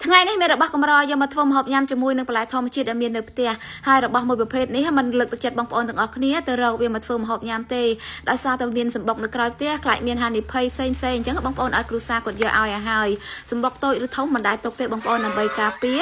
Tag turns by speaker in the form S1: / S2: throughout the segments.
S1: ថ្ងៃនេះមានរបស់កម្រយកមកធ្វើម្ហូបញ៉ាំជាមួយនឹងបន្លែធម្មជាតិដែលមាននៅផ្ទះហើយរបស់មួយប្រភេទនេះมันលើកទឹកចិត្តបងប្អូនទាំងអស់គ្នាទៅរកវាមកធ្វើម្ហូបញ៉ាំទេដោយសារតែមានសម្បុកនៅក្រៅផ្ទះខ្លាចមានហានិភ័យផ្សេងៗអញ្ចឹងបងប្អូនឲ្យគ្រួសារគាត់យកឲ្យហើយសម្បុកតូចឬធំមិនដែលទុកទេបងប្អូនដើម្បីការពារ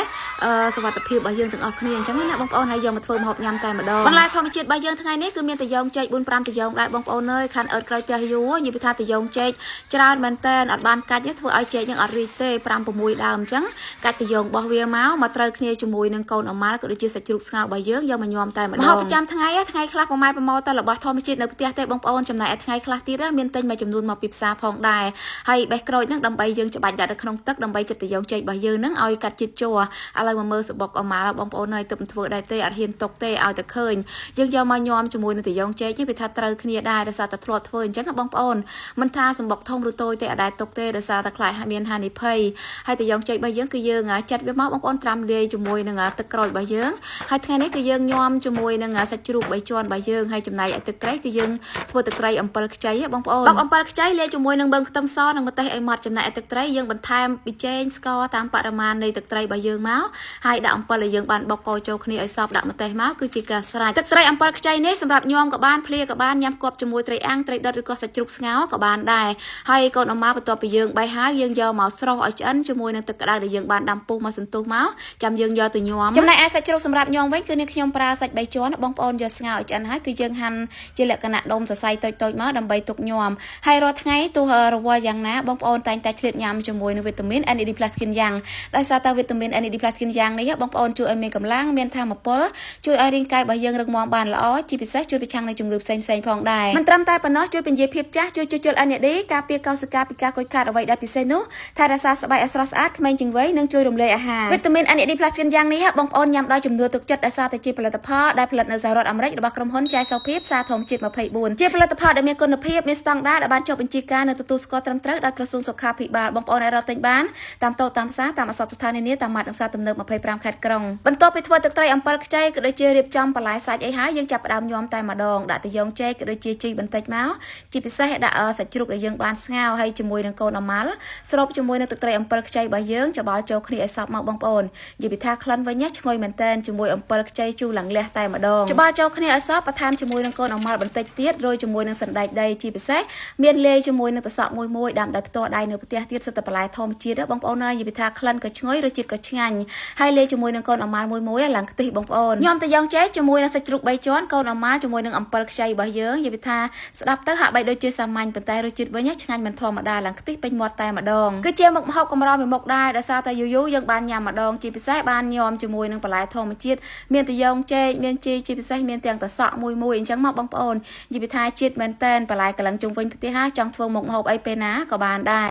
S1: សុវត្ថិភាពរបស់យើងទាំងអស់គ្នាអញ្ចឹងណាបងប្អូនហើយយកមកធ្វើម្ហូបញ៉ាំតែម្ដងបន្លែធម្មជាតិរបស់យើងថ្ងៃនេះគឺមានតាយ៉ងចេក 4-5 តាយ៉ងដែរបងប្អូនអើយខាន់អើតក្រោយផ្ទះយូរនិយាយថាតាយ៉ងចេកច្រើនមែនតើអត់បានកាច់ទេធ្វើឲ្យចេកនឹងអត់រីកទេ 5-6 ដើមអញ្ចឹងកាច់តាយ៉ងរបស់វាមកត្រូវគ្នាជាមួយនឹងកូនអម៉ាល់ក៏ដូចជាសាច់ជ្រូកស្ងោររបស់យើងយកមកញោមតែម្ដងម្ហូបប្រចាំថ្ងៃខ្លះប្រម៉ែប្រម៉ោតែរបស់ធម្មជាតិនៅផ្ទះទេបងប្អូនចំណែកឯថ្ងៃខ្លះទៀតមានទិញមួយចំនួនមកពីផ្សារផងដែរហើយបេះក្រូចហ្នឹងដើម្បីយើងច្បាច់ដាក់ទៅក្នុងទឹកដើម្បីចិត្តតាយ៉ងចេករបស់យើងហ្នឹងឲ្យកាត់ជាតិជ័រឥឡូវមកមើលសបុកអម៉ាល់បងប្អូនហើយទៅធ្វើដែរទេអត់ហ៊ានຕົកទេឲ្យតែឃើញយើងយកមកញោមជាមួយនឹងតាយ៉ងចេកនេះវាថាត្រូវគ្នាដែរដោយសារតែធ្លាប់ធ្វើអញ្ចឹងបងប្អូនមិនថាសបុកធំឬតូចទេអត់ដែរຕົកទេដោយសារតែខ្លាចមានហានិភ័យហើយតាយ៉ងចេករបស់យើងគឺយើងចាត់វាមកបងប្អូនត្រាំលាយជាមួយនឹងទឹកក្រូចរបស់យើងហើយថ្ងៃនេះគឺយើងញោមជាមួយនឹងសាច់ជ្រូក3ជាន់របស់យើងហើយចំណែកឯទឹកត្រីគឺយើងធ្វើទឹកត្រីអំពិលខ្ចីបងប្អូនបុកអំពិលខ្ចីលាយជាមួយនឹងបឹងខ្ទឹមសនិងម្ទេសឲ្យម៉ត់ចំណែកឯទឹកត្រីយើងបន្ថែមប៊ីចេងស្ករតាមបរិមាណនៃទឹកត្រីរបស់យើងមកហើយដាក់អំពិលដែលយើងបានបុកកូរចូលគ្នាឲ្យសព្វដាក់ម្ទេសមកគឺជាការស្រេចទឹកត្រីអំពិលខ្ចីនេះសម្រាប់ញោមក៏បានភ្លាក៏បានញ៉ាំគប់ជាមួយត្រីអាំងត្រីដុតឬក៏សាច់ជ្រូកស្ងោរក៏បានដែរហើយកូនអម៉ាបន្ទាប់ពីយើងបេះហើយយើងយកមកស្រុះឲ្យឆ្អិនជាមួយនឹងទឹកក្តៅដែលយើងបានដាំពុះមកសន្ទុះមកចាំយើងយកទៅញោមចំណែកឯសាច់ជ្រូកសម្រាប់ញោមវិញគឺនាងខ្ញុំប្រើសាច់3ជាន់បងប្អូនយកស្ងោរឲ្យឆ្អិនហើយគឺយើងហាន់ជាលក្ខណៈដុំសរសៃតូចៗមកដើម្បីទុកញោមហើយរាល់ថ្ងៃទោះរវល់យ៉ាងណាបងប្អូនតែងតែឆ្លៀតញ៉ាំជាមួយនឹងវីតាមីន NAD+ Skin យ៉ាងដោយសារតែវីតាមីន NAD+ Skin យ៉ាងនេះបងប្អូនជួយឲ្យមានកម្លាំងមានថាមពលជួយឲ្យរាងកាយរបស់យើងរឹងមាំបានល្អជាពិសេសជួយប្រឆាំងនឹងជំងឺផ្សេងៗផងដែរមិនត្រឹមតែប៉ុណ្ណោះជួយពន្យាភាពចាស់ជួយជួសជុល NAD ការពារកោសិកាពីការខូចខាតអ្វីដែលពិសេសនោះថែរក្សាស្បែកឲ្យស្រស់ស្អាតក្មេងជាងវ័យនិងជួយរំលាយអាហារវីតាមីន NAD+ Skin យ៉ាងនេះបងប្អូនញ៉ាំដោយជំនឿទុកចិត្តដោយសារតែជាផលិតផលដែលផលិតនៅសហរដ្ឋអាមេរិករបស់ក្រុមហ៊ុនចៃសូភីផ្សារធម្មជាតិ24ជាផលិតផលដែលមានគុណភាពមានស្តង់ដារដែលបានចុះបញ្ជីការនៅទទួលស្គាល់ត្រឹមត្រូវដោយក្រសួងសុខាភិបាលបងប្អូនអាចរកទិញបានតាមតូបតាមផ្សារតាមអសរស្ថាននានាតាមម៉ាកនិងផ្សារទំនើប25ខេត្តក្រុងបន្ទាប់ពីធ្វើទឹកត្រីអំពិលខ្ចីក៏ដូចជារៀបចំបន្លែសាច់អីហើយយើងចាប់ផ្ដើមញោមតែម្ដងដាក់តាយ៉ងចេកក៏ដូចជាជីបន្តិចមកជាពិសេសដាក់សាច់ជ្រូកដែលយើងបានស្ងោរហើយជាមួយនឹងកូនអម៉ាល់ស្រូបជាមួយនឹងទឹកត្រីអំពិលខ្ចីរបស់យើងច្បល់ចូលគ្នាឲ្យសព្វមកបងប្អូននិយាយពីថាក្លិនវិញឈ្ងុយមែនតែនជាមួយអំពិលខ្ចីជូរឡើងលះតែម្ដងច្បល់ចូលគ្នាឲ្យសព្វបន្ថែមជាមួយនឹងកូនអម៉ាល់បន្តិចទៀតរោយជាមួយនឹងសណ្ដែកដីជាពិសេសមានលាយជាមួយនឹងទឹកសក់មួយដាំដោយផ្ទាល់ដៃនៅផ្ទះទៀតសិតតែបន្លែធម្មជាតិបងប្អូនហើយនិយាយពីថាក្លិនក៏ឈ្ងុយរសជាតិក៏ឆ្ងាញ់ហើយលាយជាមួយនឹងកូនអម៉ាល់មួយឡើងខ្ទិះបងប្អូនញោមតាយ៉ងចេកជាមួយនឹងសាច់ជ្រូក3ជាន់កូនអម៉ាល់ជាមួយនឹងអំពិលខ្ចីរបស់យើងនិយាយពីថាស្ដាប់ទៅហាក់បីដូចជាសាមញ្ញប៉ុន្តែរសជាតិវិញឆ្ងាញ់មិនធម្មតាឡើងខ្ទិះពេញមាត់តែម្ដងគឺជាមុខម្ហូបកម្រមួយមុខដែរដោយសារតែយូរយើងបានញ៉ាំម្ដងជាពិសេសបានញោមជាមួយនឹងបន្លែធម្មជាតិមានតាយ៉ងចេកមានជីជាពិសេសមានទាំងទឹកសក់មួយអញ្ចឹងមកបងប្អូននិយាយពីថាជាតិមែនតែនបន្លែកន្លងជុំវិញផ្ទះចង់ធ្វើមុខម្ហូបអីពេលណាក៏បានដែរ